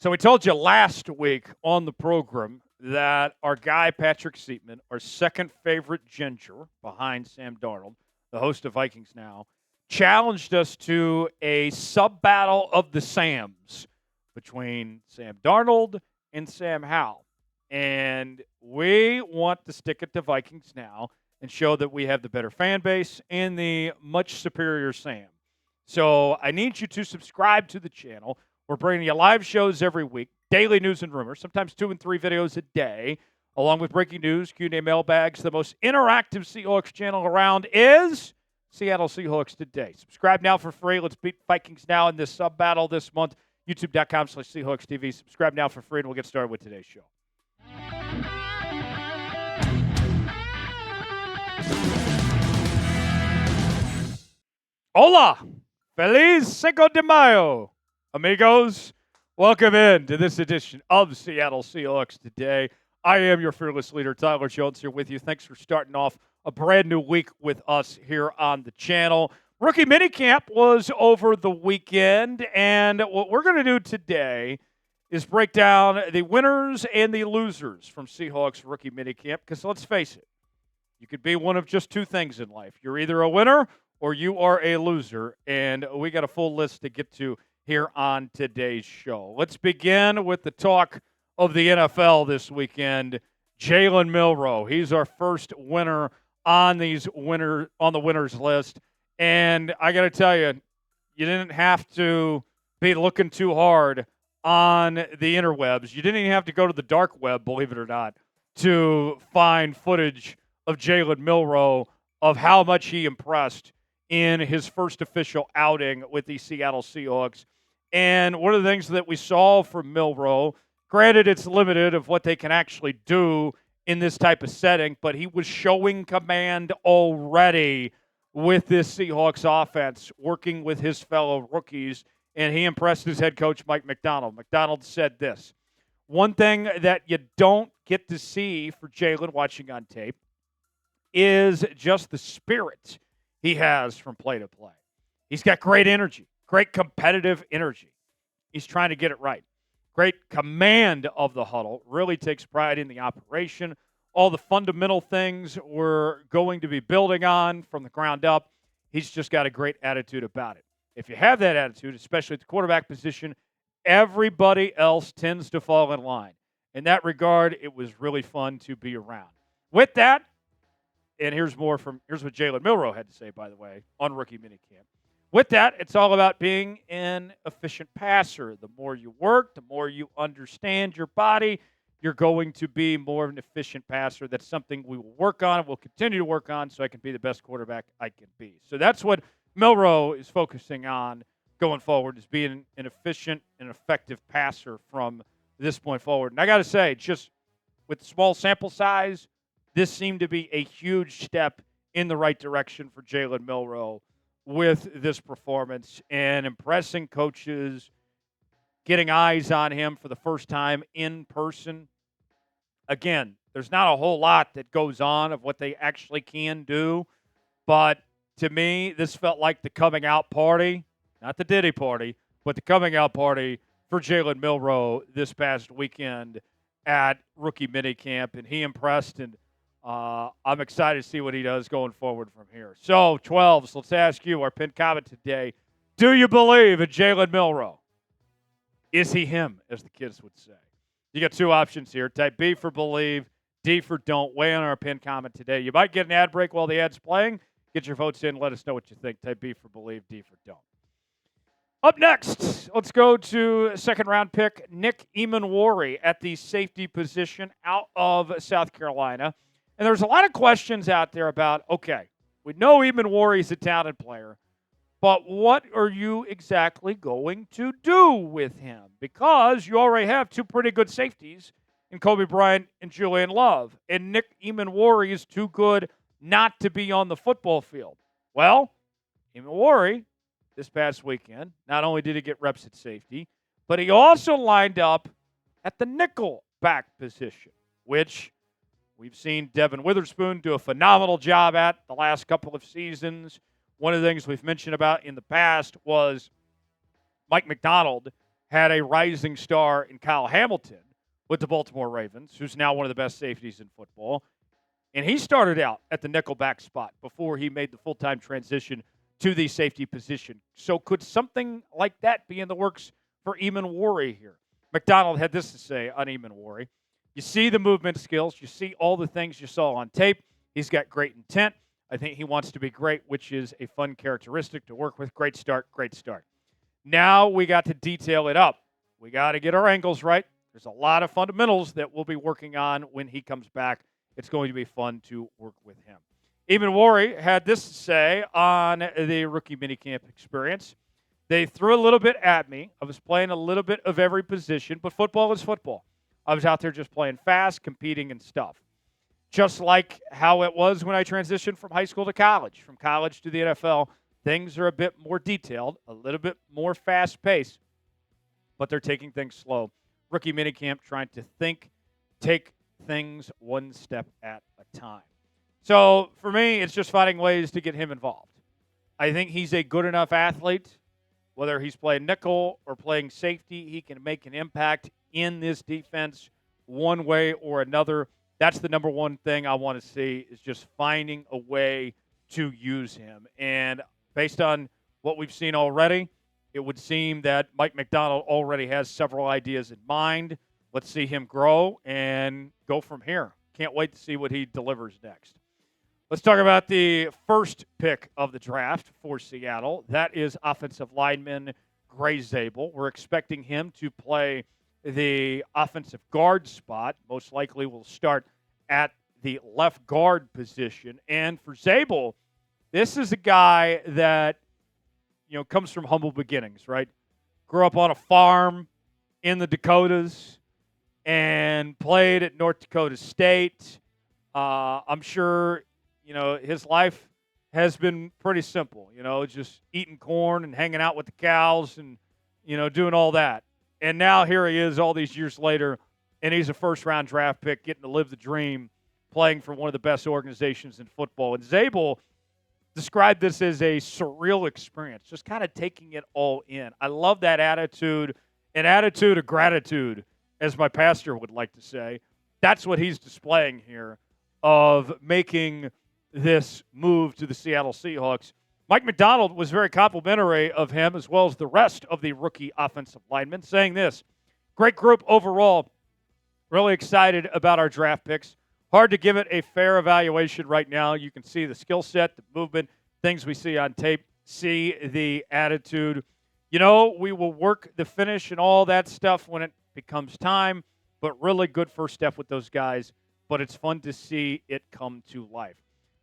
So we told you last week on the program that our guy, Patrick Seatman, our second favorite ginger behind Sam Darnold, the host of Vikings Now, challenged us to a sub-battle of the Sams between Sam Darnold and Sam Howell. And we want to stick it to Vikings Now and show that we have the better fan base and the much superior Sam. So I need you to subscribe to the channel. We're bringing you live shows every week, daily news and rumors, sometimes 2 and 3 videos a day, along with breaking news, Q&A mailbags. The most interactive Seahawks channel around is Seattle Seahawks Today. Subscribe now for free. Let's beat Vikings Now in this sub-battle this month. YouTube.com/Seahawks TV. Subscribe now for free, and we'll get started with today's show. Hola! Feliz Cinco de Mayo! Amigos, welcome in to this edition of Seattle Seahawks Today. I am your fearless leader, Tyler Jones, here with you. Thanks for starting off a brand new week with us here on the channel. Rookie Minicamp was over the weekend, and what we're going to do today is break down the winners and the losers from Seahawks Rookie Minicamp, because let's face it, you could be one of just two things in life. You're either a winner or you are a loser, and we got a full list to get to here on today's show. Let's begin with the talk of the NFL this weekend. Jalen Milroe, he's our first winner on the winners list. And I got to tell you, you didn't have to be looking too hard on the interwebs. You didn't even have to go to the dark web, believe it or not, to find footage of Jalen Milroe of how much he impressed in his first official outing with the Seattle Seahawks. And one of the things that we saw from Milroe, granted it's limited of what they can actually do in this type of setting, but he was showing command already with this Seahawks offense, working with his fellow rookies, and he impressed his head coach, Mike Macdonald. Macdonald said this: one thing that you don't get to see for Jalen watching on tape is just the spirit he has from play to play. He's got great energy. Great competitive energy. He's trying to get it right. Great command of the huddle. Really takes pride in the operation. All the fundamental things we're going to be building on from the ground up. He's just got a great attitude about it. If you have that attitude, especially at the quarterback position, everybody else tends to fall in line. In that regard, it was really fun to be around. With that, and here's what Jalen Milroe had to say, by the way, on Rookie Minicamp. With that, it's all about being an efficient passer. The more you work, the more you understand your body, you're going to be more of an efficient passer. That's something we will work on and we'll continue to work on so I can be the best quarterback I can be. So that's what Milroe is focusing on going forward, is being an efficient and effective passer from this point forward. And I got to say, just with small sample size, this seemed to be a huge step in the right direction for Jalen Milroe with this performance and impressing coaches, getting eyes on him for the first time in person. Again, there's not a whole lot that goes on of what they actually can do, but to me, this felt like the coming out party, not the Diddy party, but the coming out party for Jalen Milroe this past weekend at Rookie Minicamp, and he impressed, and I'm excited to see what he does going forward from here. So, 12s, let's ask you, our pinned comment today, do you believe in Jalen Milroe? Is he him, as the kids would say? You got two options here. Type B for believe, D for don't. Weigh in on our pinned comment today. You might get an ad break while the ad's playing. Get your votes in. Let us know what you think. Type B for believe, D for don't. Up next, let's go to second-round pick Nick Emmanwori at the safety position out of South Carolina. And there's a lot of questions out there about, okay, we know Emmanwori is a talented player, but what are you exactly going to do with him? Because you already have two pretty good safeties in Kobe Bryant and Julian Love, and Nick Emmanwori is too good not to be on the football field. Well, Emmanwori, this past weekend, not only did he get reps at safety, but he also lined up at the nickel back position, which we've seen Devin Witherspoon do a phenomenal job at the last couple of seasons. One of the things we've mentioned about in the past was Mike Macdonald had a rising star in Kyle Hamilton with the Baltimore Ravens, who's now one of the best safeties in football. And he started out at the nickelback spot before he made the full-time transition to the safety position. So could something like that be in the works for Emmanwori here? Macdonald had this to say on Emmanwori. You see the movement skills. You see all the things you saw on tape. He's got great intent. I think he wants to be great, which is a fun characteristic to work with. Great start, great start. Now we got to detail it up. We got to get our angles right. There's a lot of fundamentals that we'll be working on when he comes back. It's going to be fun to work with him. Emmanwori had this to say on the rookie minicamp experience. They threw a little bit at me. I was playing a little bit of every position, but football is football. I was out there just playing fast, competing and stuff. Just like how it was when I transitioned from high school to college. From college to the NFL, things are a bit more detailed, a little bit more fast-paced, but they're taking things slow. Rookie minicamp trying to take things one step at a time. So for me, it's just finding ways to get him involved. I think he's a good enough athlete. Whether he's playing nickel or playing safety, he can make an impact in this defense one way or another. That's the number one thing I want to see is just finding a way to use him. And based on what we've seen already, it would seem that Mike Macdonald already has several ideas in mind. Let's see him grow and go from here. Can't wait to see what he delivers next. Let's talk about the first pick of the draft for Seattle. That is offensive lineman Zabel. We're expecting him to play the offensive guard spot. Most likely will start at the left guard position. And for Zabel, this is a guy that, comes from humble beginnings, right? Grew up on a farm in the Dakotas and played at North Dakota State. I'm sure, his life has been pretty simple, just eating corn and hanging out with the cows and, doing all that. And now here he is all these years later, and he's a first-round draft pick getting to live the dream, playing for one of the best organizations in football. And Zabel described this as a surreal experience, just kind of taking it all in. I love that attitude, an attitude of gratitude, as my pastor would like to say. That's what he's displaying here of making this move to the Seattle Seahawks. Mike Macdonald was very complimentary of him as well as the rest of the rookie offensive linemen, saying this, great group overall, really excited about our draft picks. Hard to give it a fair evaluation right now. You can see the skill set, the movement, things we see on tape, see the attitude. We will work the finish and all that stuff when it becomes time, but really good first step with those guys. But it's fun to see it come to life.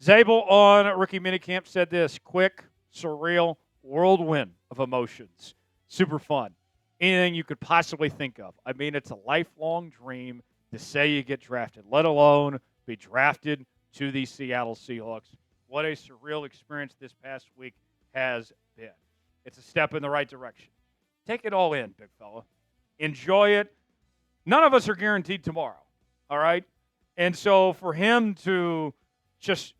Zabel on Rookie Minicamp said this, quick, surreal, whirlwind of emotions. Super fun. Anything you could possibly think of. I mean, it's a lifelong dream to say you get drafted, let alone be drafted to the Seattle Seahawks. What a surreal experience this past week has been. It's a step in the right direction. Take it all in, big fella. Enjoy it. None of us are guaranteed tomorrow, all right? And so for him to just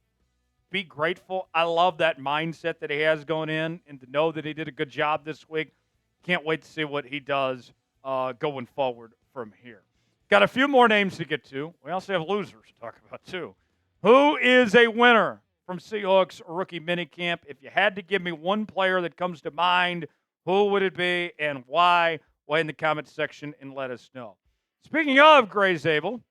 be grateful, I love that mindset that he has going in and to know that he did a good job this week. Can't wait to see what he does going forward from here. Got a few more names to get to. We also have losers to talk about, too. Who is a winner from Seahawks Rookie Minicamp? If you had to give me one player that comes to mind, who would it be and why? Weigh in the comments section and let us know. Speaking of Zabel,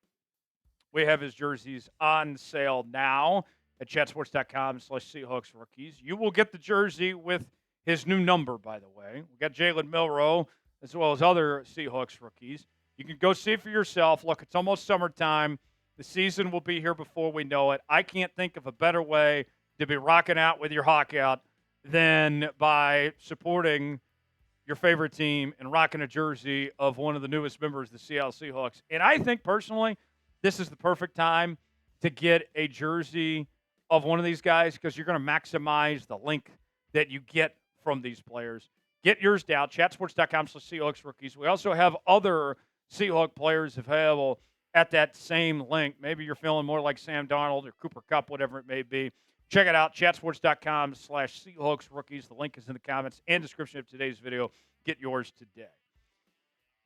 we have his jerseys on sale now at chatsports.com/Seahawks Rookies. You will get the jersey with his new number, by the way. We got Jalen Milroe as well as other Seahawks rookies. You can go see it for yourself. Look, it's almost summertime. The season will be here before we know it. I can't think of a better way to be rocking out with your hawk out than by supporting your favorite team and rocking a jersey of one of the newest members of the Seattle Seahawks. And I think, personally, this is the perfect time to get a jersey of one of these guys because you're going to maximize the link that you get from these players. Get yours down, chatsports.com/Seahawks Rookies. We also have other Seahawk players available at that same link. Maybe you're feeling more like Sam Darnold or Cooper Kupp, whatever it may be. Check it out, chatsports.com/Seahawks Rookies. The link is in the comments and description of today's video. Get yours today.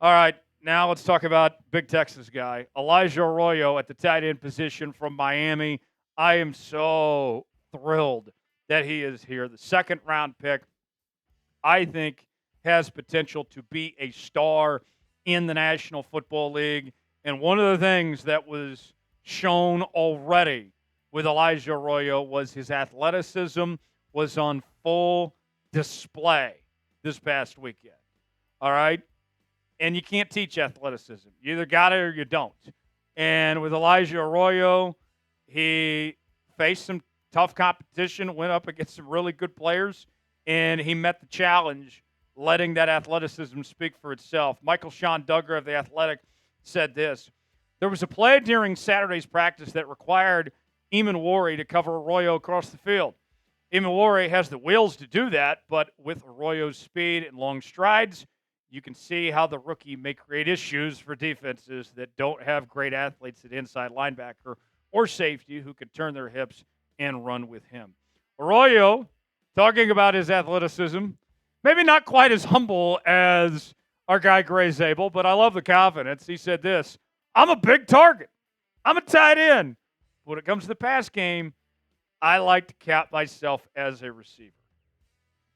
All right, now let's talk about big Texas guy, Elijah Arroyo at the tight end position from Miami. I am so thrilled that he is here. The second round pick, I think, has potential to be a star in the National Football League. And one of the things that was shown already with Elijah Arroyo was his athleticism was on full display this past weekend. All right. And you can't teach athleticism. You either got it or you don't. And with Elijah Arroyo, he faced some tough competition, went up against some really good players, and he met the challenge, letting that athleticism speak for itself. Michael Sean Duggar of The Athletic said this: there was a play during Saturday's practice that required Emmanwori to cover Royo across the field. Emmanwori has the wheels to do that, but with Arroyo's speed and long strides, you can see how the rookie may create issues for defenses that don't have great athletes at inside linebacker or safety who can turn their hips and run with him. Arroyo, talking about his athleticism, maybe not quite as humble as our guy Gray Zabel, but I love the confidence. He said this: I'm a big target. I'm a tight end. When it comes to the pass game, I like to count myself as a receiver.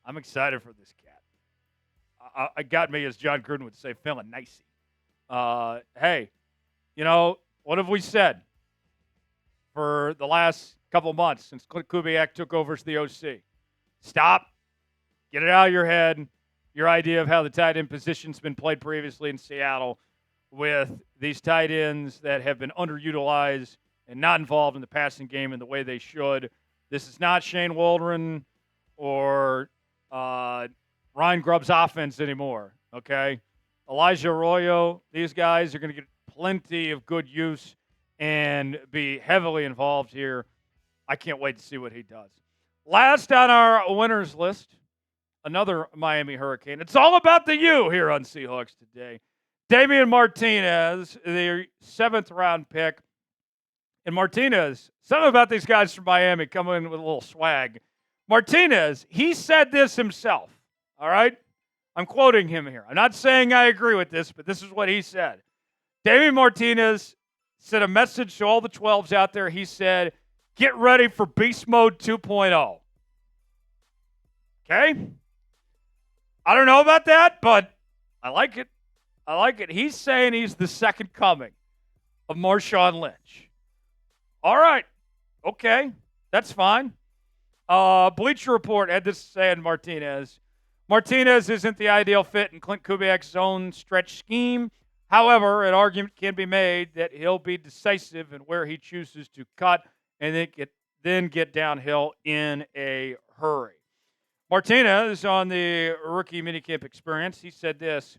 I'm excited for this cat. I got me, as John Gruden would say, feeling nicey. Hey, what have we said for the last couple months since Clint Kubiak took over as the OC? Stop. Get it out of your head. Your idea of how the tight end position's been played previously in Seattle with these tight ends that have been underutilized and not involved in the passing game in the way they should. This is not Shane Waldron or Ryan Grubb's offense anymore, okay? Elijah Arroyo, these guys are going to get plenty of good use and be heavily involved here. I can't wait to see what he does. Last on our winners list, another Miami Hurricane. It's all about the U here on Seahawks Today. Damen Martinez, the 7th-round pick. And Martinez, something about these guys from Miami coming in with a little swag. Martinez, he said this himself. All right? I'm quoting him here. I'm not saying I agree with this, but this is what he said. Damen Martinez sent a message to all the 12s out there. He said, get ready for Beast Mode 2.0. Okay? I don't know about that, but I like it. I like it. He's saying he's the second coming of Marshawn Lynch. All right. Okay. That's fine. Bleacher Report had this to say on Martinez. Martinez isn't the ideal fit in Clint Kubiak's zone stretch scheme. However, an argument can be made that he'll be decisive in where he chooses to cut and then get downhill in a hurry. Martinez, on the rookie minicamp experience, he said this: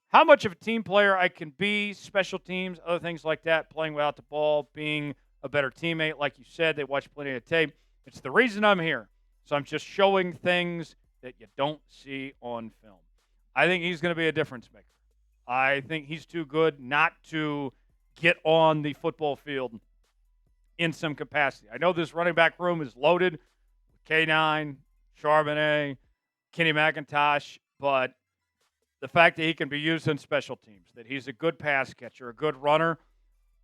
how much of a team player I can be, special teams, other things like that, playing without the ball, being a better teammate. Like you said, they watch plenty of tape. It's the reason I'm here. So I'm just showing things that you don't see on film. I think he's going to be a difference maker. I think he's too good not to get on the football field in some capacity. I know this running back room is loaded with K9, Charbonnet, Kenny McIntosh, but the fact that he can be used in special teams, that he's a good pass catcher, a good runner,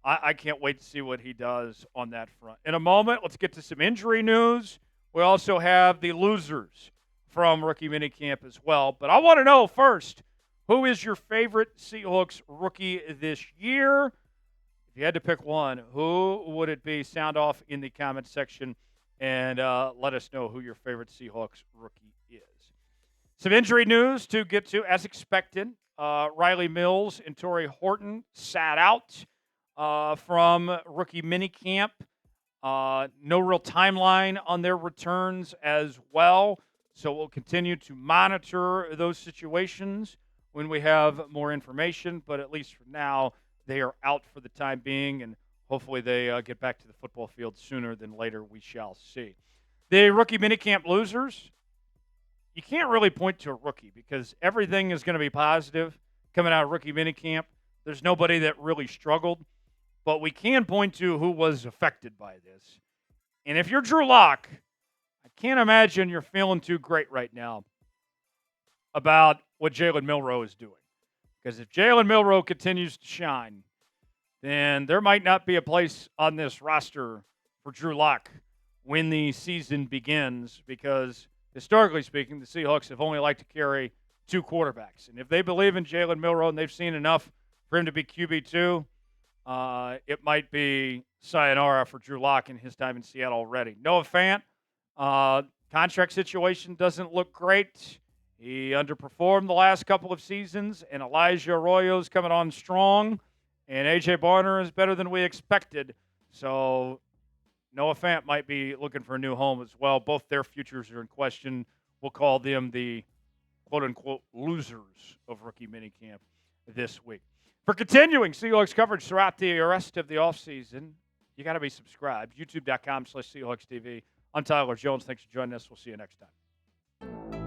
I can't wait to see what he does on that front. In a moment, let's get to some injury news. We also have the losers from rookie minicamp as well. But I want to know first, who is your favorite Seahawks rookie this year? If you had to pick one, who would it be? Sound off in the comment section and let us know who your favorite Seahawks rookie is. Some injury news to get to, as expected. Riley Mills and Torrey Horton sat out from rookie minicamp. No real timeline on their returns as well. So we'll continue to monitor those situations when we have more information. But at least for now, they are out for the time being, and hopefully they get back to the football field sooner than later. We shall see. The rookie minicamp losers, you can't really point to a rookie because everything is going to be positive coming out of rookie minicamp. There's nobody that really struggled. But we can point to who was affected by this. And if you're Drew Lock, I can't imagine you're feeling too great right now about what Jalen Milroe is doing. Because if Jalen Milroe continues to shine, then there might not be a place on this roster for Drew Lock when the season begins, because historically speaking, the Seahawks have only liked to carry two quarterbacks. And if they believe in Jalen Milroe and they've seen enough for him to be QB2, it might be sayonara for Drew Lock in his time in Seattle already. Noah Fant, contract situation doesn't look great. He underperformed the last couple of seasons, and Elijah Arroyo's coming on strong, and A.J. Barner is better than we expected. So Noah Fant might be looking for a new home as well. Both their futures are in question. We'll call them the quote-unquote losers of rookie minicamp this week. For continuing Seahawks coverage throughout the rest of the offseason, you got to be subscribed. YouTube.com/SeahawksTV. I'm Tyler Jones. Thanks for joining us. We'll see you next time.